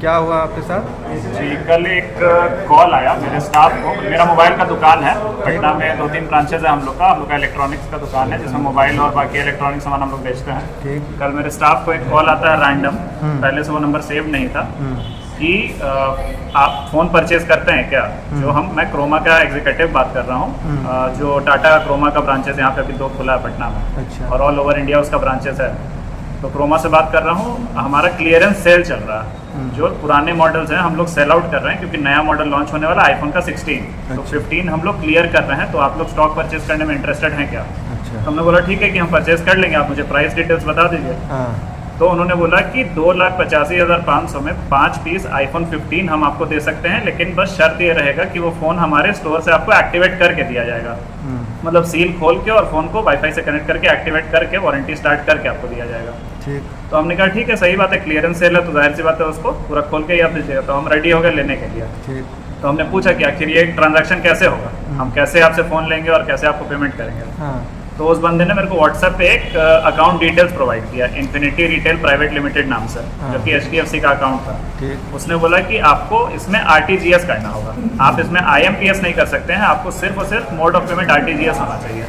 क्या हुआ आपके साथ? जी, कल एक कॉल आया मेरे स्टाफ को। मेरा मोबाइल का दुकान है पटना में, 2-3 ब्रांचेज है हम लोग का इलेक्ट्रॉनिक्स का दुकान है जिसमें मोबाइल और बाकी इलेक्ट्रॉनिक सामान हम लोग बेचते हैं। ठीक। कल मेरे स्टाफ को एक कॉल आता है रैंडम, पहले से वो नंबर सेव नहीं था, कि आप फ़ोन परचेज करते हैं क्या? मैं क्रोमा का एग्जीक्यूटिव बात कर रहा हूँ, जो टाटा क्रोमा का ब्रांचेस यहाँ पे अभी 2 खुला है पटना में। अच्छा। और ऑल ओवर इंडिया उसका ब्रांचेस है। तो क्रोमा से बात कर रहा हूँ। हमारा क्लियरेंस सेल चल रहा है। जो पुराने मॉडल्स हैं हम लोग सेल आउट कर रहे हैं, क्योंकि नया मॉडल लॉन्च होने वाला आईफोन का 16। तो 15 हम लोग क्लियर कर रहे हैं। तो आप लोग स्टॉक परचेज करने में इंटरेस्टेड हैं क्या? अच्छा। तो हमने बोला ठीक है कि हम परचेज कर लेंगे, आप मुझे प्राइस डिटेल्स बता दीजिए। तो उन्होंने बोला कि 2,85,500 में 5 पीस आईफोन 15 हम आपको दे सकते हैं, लेकिन बस शर्त ये रहेगा कि वो फ़ोन हमारे स्टोर से आपको एक्टिवेट करके दिया जाएगा। मतलब सील खोल के और फ़ोन को वाईफाई से कनेक्ट करके एक्टिवेट करके वारंटी स्टार्ट करके आपको दिया जाएगा। ठीक। तो हमने कहा ठीक है, सही बात है, क्लियरेंस सेल है तो जाहिर सी बात है उसको पूरा खोल के ही आप दीजिएगा। तो हम रेडी हो गए लेने के लिए। ठीक। तो हमने पूछा कि आखिर ये ट्रांजैक्शन कैसे होगा, हम कैसे आपसे फ़ोन लेंगे और कैसे आपको पेमेंट करेंगे। तो उस बंदे ने मेरे को व्हाट्सएप पे एक अकाउंट डिटेल्स प्रोवाइड किया, इन्फिनिटी रिटेल प्राइवेट लिमिटेड नाम से, जो कि HDFC का अकाउंट था। ठीक। उसने बोला कि आपको इसमें RTGS करना होगा, आप इसमें IMPS नहीं कर सकते हैं, आपको सिर्फ और सिर्फ मोड ऑफ पेमेंट RTGS होना चाहिए।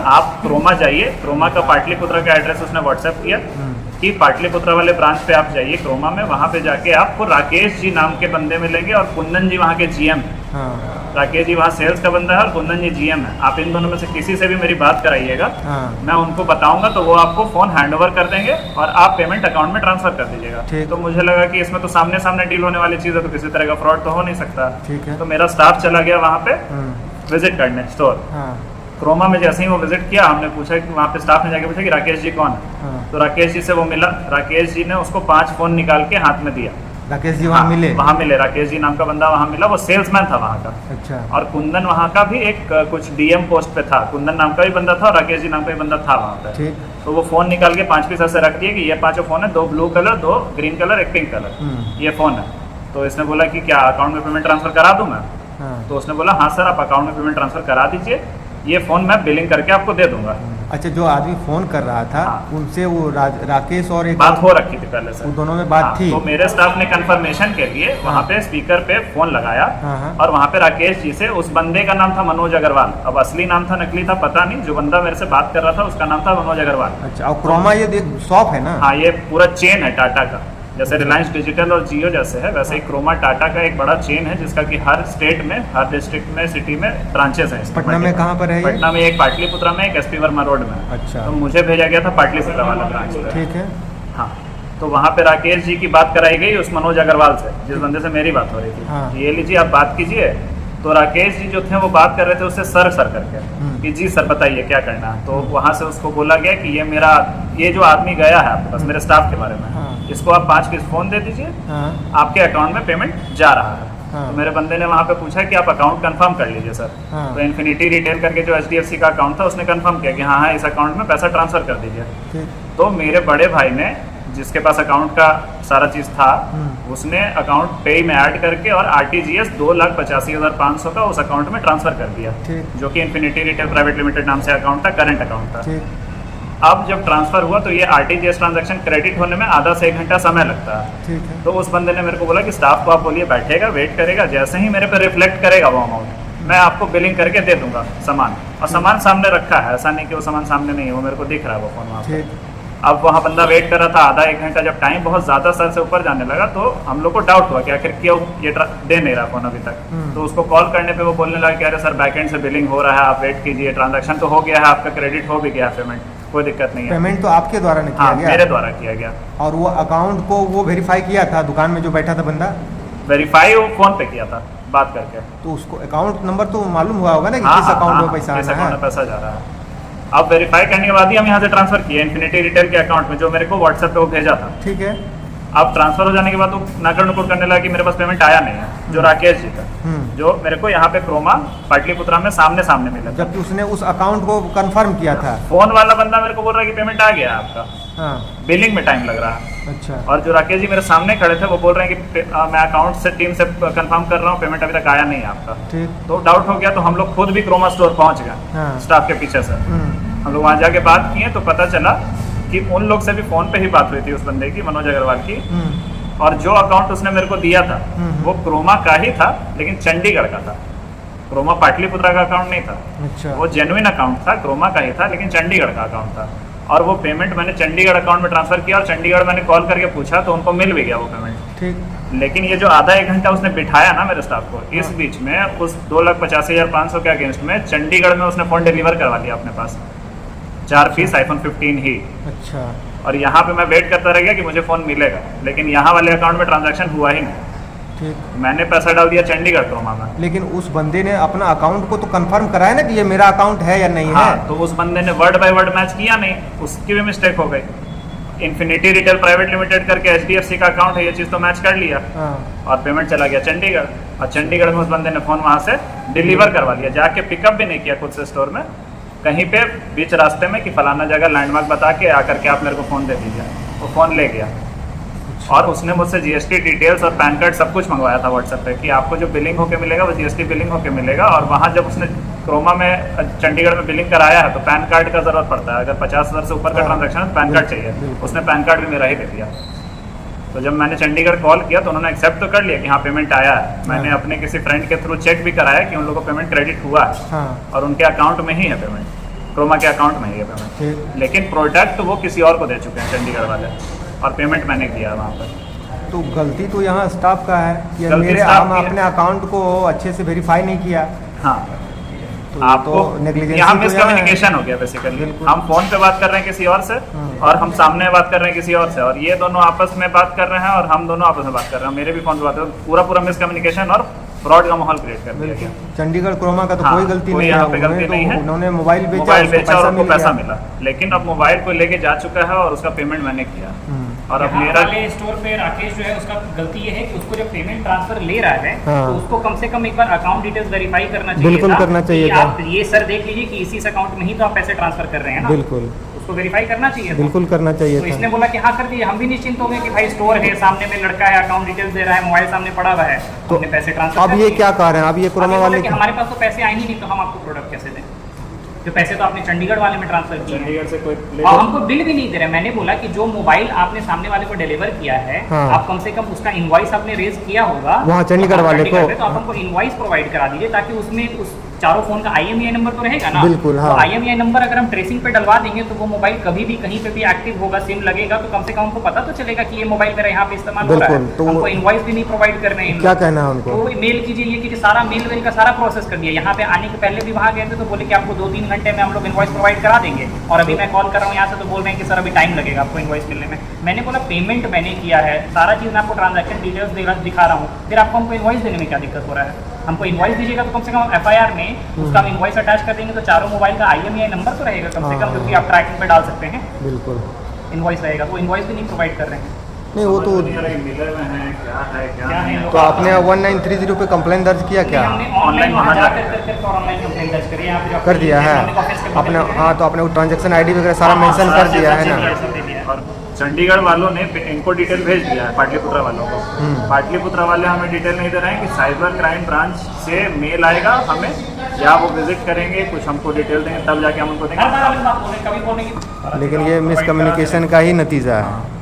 आप क्रोमा जाइए, क्रोमा का पाटलिपुत्रा का एड्रेस उसने व्हाट्सएप किया कि पाटलिपुत्रा वाले ब्रांच पे आप जाइए क्रोमा में, वहाँ पे जाके आपको राकेश जी नाम के बंदे मिलेंगे और कुंदन जी वहाँ के GM। राकेश जी वहाँ सेल्स का बंदा है और कुंदन जी GM है। आप इन दोनों में से किसी से भी मेरी बात कराइएगा, मैं उनको बताऊंगा तो वो आपको फ़ोन हैंडओवर कर देंगे और आप पेमेंट अकाउंट में ट्रांसफर कर दीजिएगा। तो मुझे लगा कि इसमें तो सामने सामने डील होने वाली चीज़ है, तो किसी तरह का फ्रॉड तो हो नहीं सकता। ठीक है। तो मेरा स्टाफ चला गया वहाँ पे विजिट करने स्टोर। क्रोमा में जैसे ही वो विजिट किया, हमने पूछा कि वहाँ पे स्टाफ ने जाके पूछा कि राकेश जी कौन है। तो राकेश जी से वो मिला। राकेश जी ने उसको 5 फ़ोन निकाल के हाथ में दिया। राकेश जी वहाँ मिले? वहाँ मिले, राकेश जी नाम का बंदा वहाँ मिला, वो सेल्समैन था वहाँ का। अच्छा। और कुंदन वहाँ का भी एक कुछ DM पोस्ट पे था, कुंदन नाम का भी बंदा था और राकेश जी नाम का भी बंदा था वहाँ पे। ठीक। तो वो फ़ोन निकाल के 5 पीस ऐसे रख दिए कि ये 5 फ़ोन है, 2 blue colour, 2 green colour, 1 pink colour, ये फ़ोन है। तो इसने बोला कि क्या अकाउंट में पेमेंट ट्रांसफ़र करा दूँ मैं? तो उसने बोला हाँ सर, आप अकाउंट में पेमेंट ट्रांसफ़र करा दीजिए, ये फ़ोन मैं बिलिंग करके आपको दे दूंगा। अच्छा, जो आदमी फोन कर रहा था उनसे वो राकेश और एक बात हो रखी थी पहले से, वो दोनों में बात थी। तो मेरे स्टाफ ने कंफर्मेशन के लिए वहाँ पे स्पीकर पे फोन लगाया और वहाँ पे राकेश जी से, उस बंदे का नाम था मनोज अग्रवाल, अब असली नाम था नकली था पता नहीं, जो बंदा मेरे से बात कर रहा था उसका नाम था मनोज अग्रवाल। अच्छा, और क्रोमा ये शॉप है ना? हाँ, ये पूरा चेन है टाटा का, जैसे रिलायंस डिजिटल और जियो जैसे है, वैसे ही क्रोमा टाटा का एक बड़ा चेन है जिसका कि हर स्टेट में, हर डिस्ट्रिक्ट में, सिटी में ब्रांचेस हैं। पटना में कहाँ पर है? पटना में एक पाटलिपुत्रा में, एक SP वर्मा रोड में। अच्छा। तो मुझे भेजा गया था पाटलिपुत्रा वाला ब्रांच पे। ठीक है। हाँ, तो वहाँ पे राकेश जी की बात कराई गई उस मनोज अग्रवाल से, जिस बंदे से मेरी बात हो रही थी। ये लीजिए आप बात कीजिए। तो राकेश जी जो थे वो बात कर रहे थे उससे सर करके कि जी सर बताइए क्या करना है। तो वहाँ से उसको बोला गया कि ये जो आदमी गया है आपके पास मेरे स्टाफ के बारे में, इसको आप 5 पीस फ़ोन दे दीजिए, आपके अकाउंट में पेमेंट जा रहा है। तो मेरे बंदे ने वहाँ पे पूछा कि आप अकाउंट कंफर्म कर लीजिए सर। तो इन्फिनिटी रिटेल करके जो HDFC का अकाउंट था उसने कंफर्म किया कि हाँ इस अकाउंट में पैसा ट्रांसफ़र कर दीजिए। तो मेरे बड़े भाई ने, जिसके पास अकाउंट का सारा चीज़ था, उसने अकाउंट पे में ऐड करके और RTGS 2,85,500 का उस अकाउंट में ट्रांसफ़र कर दिया, जो कि इन्फिनिटी रिटेल प्राइवेट लिमिटेड नाम से अकाउंट था, करंट अकाउंट था। अब जब ट्रांसफ़र हुआ तो ये RTGS ट्रांजैक्शन क्रेडिट होने में आधा से 1 घंटा समय लगता है। तो उस बंदे ने मेरे को बोला कि स्टाफ को आप बोलिए बैठेगा, वेट करेगा, जैसे ही मेरे पे रिफ्लेक्ट करेगा वो अमाउंट मैं आपको बिलिंग करके दे दूंगा सामान। और सामान सामने रखा है, ऐसा नहीं कि वो सामान सामने नहीं है, वो मेरे को दिख रहा है वो फ़ोन वहाँ पर। अब वहाँ बंदा वेट कर रहा था आधा 1 घंटा, जब टाइम बहुत ज़्यादा सर से ऊपर जाने लगा तो हम लोग को डाउट हुआ कि आखिर क्यों ये दे नहीं रहा फ़ोन अभी तक। तो उसको कॉल करने पे वो बोलने लगा कि अरे सर बैकएंड से बिलिंग हो रहा है, आप वेट कीजिए, ट्रांजैक्शन तो हो गया है, आपका क्रेडिट हो भी गया पेमेंट, कोई दिक्कत नहीं है। पेमेंट तो आपके द्वारा नहीं किया गया? मेरे द्वारा किया गया। और वो अकाउंट को वो वेरीफाई किया था दुकान में जो बैठा था बंदा? वेरीफाई वो फ़ोन पे किया था बात करके। तो उसको अकाउंट नंबर तो मालूम हुआ होगा ना कि किस अकाउंट में पैसा जा रहा है। अब वेरीफाई करने के बाद ही हम यहाँ से ट्रांसफर किए इन्फिनिटी रिटेल के अकाउंट में, जो मेरे को व्हाट्सएप पे वो भेजा था। ठीक है। अब ट्रांसफर हो जाने के बाद वो नाकर नुकुर करने लगा कि मेरे पास पेमेंट आया नहीं है, जो राकेश जी था, जो मेरे को यहाँ पे क्रोमा पाटलिपुत्रा में सामने मिला, जबकि उसने उस अकाउंट को कंफर्म किया था। फोन वाला बंदा मेरे को बोल रहा है कि पेमेंट आ गया आपका, बिलिंग में टाइम लग रहा है। अच्छा। और जो राकेश जी मेरे सामने खड़े थे वो बोल रहे हैं कि मैं अकाउंट से टीम से कंफर्म कर रहा हूँ, पेमेंट अभी तक आया नहीं है आपका। तो डाउट हो गया, तो हम लोग खुद भी क्रोमा स्टोर पहुँच गए स्टाफ के पीछे से। हम लोग वहाँ जाके बात किए तो पता चला कि उन लोग से भी फ़ोन पे ही बात हुई थी उस बंदे की, मनोज अग्रवाल की, और जो अकाउंट उसने मेरे को दिया था वो क्रोमा का ही था, लेकिन चंडीगढ़ का था। क्रोमा पाटलिपुत्रा का अकाउंट नहीं था। अच्छा। वो जेन्युइन अकाउंट था, क्रोमा का ही था, लेकिन चंडीगढ़ का अकाउंट था। और वो पेमेंट मैंने चंडीगढ़ अकाउंट में ट्रांसफर किया और चंडीगढ़ मैंने कॉल करके पूछा तो उनको मिल भी गया वो पेमेंट। ठीक। लेकिन ये जो आधा एक घंटा उसने बिठाया ना मेरे स्टाफ को, इस बीच में उस 2,85,500 के अगेंस्ट में चंडीगढ़ में उसने फ़ोन डिलीवर करवा लिया अपने पास, 4 पीस iPhone 15 ही। अच्छा। और यहाँ पे मैं वेट करता रह गया कि मुझे फ़ोन मिलेगा, लेकिन यहाँ वाले अकाउंट में ट्रांजैक्शन हुआ ही नहीं। ठीक। मैंने पैसा डाल दिया चंडीगढ़ क्रोमा में। लेकिन उस बंदे ने अपना अकाउंट को तो कंफर्म कराया ना कि ये मेरा अकाउंट है या नहीं हाँ, है। तो उस बंदे ने वर्ड बाय वर्ड मैच किया नहीं, उसकी भी मिस्टेक हो गई। इन्फिनिटी रिटेल प्राइवेट लिमिटेड करके HDFC का अकाउंट है, ये चीज़ तो मैच कर लिया। हाँ। और पेमेंट चला गया चंडीगढ़, और चंडीगढ़ में उस बंदे ने फ़ोन वहाँ से डिलीवर करवा लिया, जाके पिकअप भी नहीं किया खुद से स्टोर में, कहीं पे बीच रास्ते में कि फलाना जगह लैंडमार्क बता के आकर के आप मेरे को फ़ोन दे दीजिए। वो फ़ोन ले गया और उसने मुझसे GST डिटेल्स और पैन कार्ड सब कुछ मंगवाया था व्हाट्सएप पे कि आपको जो बिलिंग होके मिलेगा वो GST बिलिंग होके मिलेगा। और वहाँ जब उसने क्रोमा में चंडीगढ़ में बिलिंग कराया है तो पैन कार्ड का ज़रूरत पड़ता है, अगर 50,000 से ऊपर का ट्रांजैक्शन है तो पैन कार्ड चाहिए। उसने पैन कार्ड भी मेरा ही दे दिया। तो जब मैंने चंडीगढ़ कॉल किया तो उन्होंने एक्सेप्ट तो कर लिया कि हाँ पेमेंट आया है। मैंने अपने किसी फ्रेंड के थ्रू चेक भी कराया कि उन लोगों को पेमेंट क्रेडिट हुआ है और उनके अकाउंट में ही है पेमेंट, क्रोमा के अकाउंट में ही है पेमेंट। लेकिन प्रोडक्ट वो किसी और को दे चुके हैं चंडीगढ़ वाले, और पेमेंट मैंने किया वहाँ पर। तो गलती तो यहाँ स्टाफ का है कि गलती मेरे स्टाफ हम की है। अपने अकाउंट को अच्छे से वेरीफाई नहीं किया। हाँ, तो आपको नेग्लिजेंसी यहाँ तो मिसकम्युनिकेशन हो गया बेसिकली। हम फोन पे बात कर रहे हैं किसी और से और हम सामने बात कर रहे हैं किसी और से, और ये दोनों आपस में बात कर रहे हैं और हम दोनों आपस में बात कर रहे हैं, मेरे भी फोन पे बात कर रहे हैं। पूरा मिसकम्युनिकेशन और फ्रॉड का माहौल क्रिएट कर दिया गया। चंडीगढ़ क्रोमा का तो हाँ, कोई गलती कोई नहीं यहाँ है, पे गलती नहीं है। उन्होंने मोबाइल बेचा और उनको पैसा मिला। मिला, लेकिन अब मोबाइल को लेके जा चुका है और उसका पेमेंट मैंने किया। और अब मेरा वाले स्टोर पे राकेश जो है उसका गलती ये है कि उसको जब पेमेंट ट्रांसफर ले रहा है हाँ। तो उसको कम से कम एक बार अकाउंट डिटेल्स वेरीफाई करना चाहिए। बिल्कुल था करना चाहिए कि था। आप ये सर देख लीजिए कि इसी अकाउंट में ही तो आप पैसे ट्रांसफर कर रहे हैं ना। बिल्कुल उसको वेरीफाई करना चाहिए था। बिल्कुल करना चाहिए तो था। इसने बोला कि हाँ कर दिए, हम भी निश्चिंत हो गए कि भाई स्टोर है, सामने में लड़का है, अकाउंट डिटेल्स दे रहा है, मोबाइल सामने पड़ा हुआ है, तो हमने पैसे ट्रांसफर अब ये क्या कह रहे हैं, अब ये क्रोमा वाले कि हमारे पास तो पैसे आए ही नहीं, तो हम आपको प्रोडक्ट कैसे दें? जो पैसे तो आपने चंडीगढ़ वाले में ट्रांसफर किए हैं। चंडीगढ़ से कोई और हमको बिल भी नहीं दे रहे। मैंने बोला कि जो मोबाइल आपने सामने वाले को डिलीवर किया है, हाँ। आप कम से कम उसका इनवॉइस आपने रेज किया होगा वहाँ चंडीगढ़ वाले को। तो आप हमको इनवॉइस प्रोवाइड करा दीजिए, ताकि उसमें उस चारों फोन का IMEI नंबर तो रहेगा ना। बिल्कुल, हाँ। तो IMEI नंबर अगर हम ट्रेसिंग पे डलवा देंगे तो वो मोबाइल कभी भी कहीं पे भी एक्टिव होगा, सिम लगेगा तो कम से कम हमको पता तो चलेगा कि ये मोबाइल मेरा यहाँ पे इस्तेमाल हो रहा है। तो हमको इनवॉइस भी नहीं प्रोवाइड कर रहे हैं। क्या कहना है उनको? तो मेल कीजिए, ये कीजिए, सारा मेल वेल का सारा प्रोसेस कर दिया। यहाँ पे आने के पहले भी वहाँ गए थे तो बोले कि आपको 2-3 घंटे में हम लोग इनवॉइस प्रोवाइड करा देंगे, और अभी मैं कॉल कर रहा हूँ यहाँ से तो बोल रहे हैं कि सर अभी टाइम लगेगा आपको इनवॉइस मिलने में। मैंने बोला पेमेंट मैंने किया है, सारा चीज़ मैं आपको ट्रांजैक्शन डिटेल्स दिखा रहा हूँ, फिर आपको हमको इनवॉइस देने में क्या दिक्कत हो रहा है? हमको इनवॉइस दीजिएगा तो कम से कम FIR में उसका हम इनवॉइस अटैच कर देंगे तो चारों मोबाइल का IMEI नंबर तो रहेगा कम से कम, क्योंकि आप ट्रैकिंग पे डाल सकते हैं। बिल्कुल इनवॉइस रहेगा, तो इनवॉइस भी नहीं प्रोवाइड कर रहे हैं। नहीं, वो तो मिले हुए हैं, क्या है। तो आपने 1930 पे कंप्लेन दर्ज किया क्या? हमने ऑनलाइन वहाँ जाकर करके और ऑनलाइन कंप्लेंट दर्ज करी है। यहाँ पे कर दिया है आपने? हाँ, तो आपने वो ट्रांजैक्शन ID वगैरह सारा मेंशन कर दिया है ना। और चंडीगढ़ वालों ने इनको डिटेल भेज दिया है पाटलिपुत्रा वालों को। पाटलिपुत्रा वाले हमें डिटेल नहीं दे रहे हैं कि साइबर क्राइम ब्रांच से मेल आएगा हमें, या वो विजिट करेंगे, कुछ हमको डिटेल देंगे, तब जाके हम उनको देंगे। कभी बोलने की लेकिन ये मिसकम्युनिकेशन का ही नतीजा है।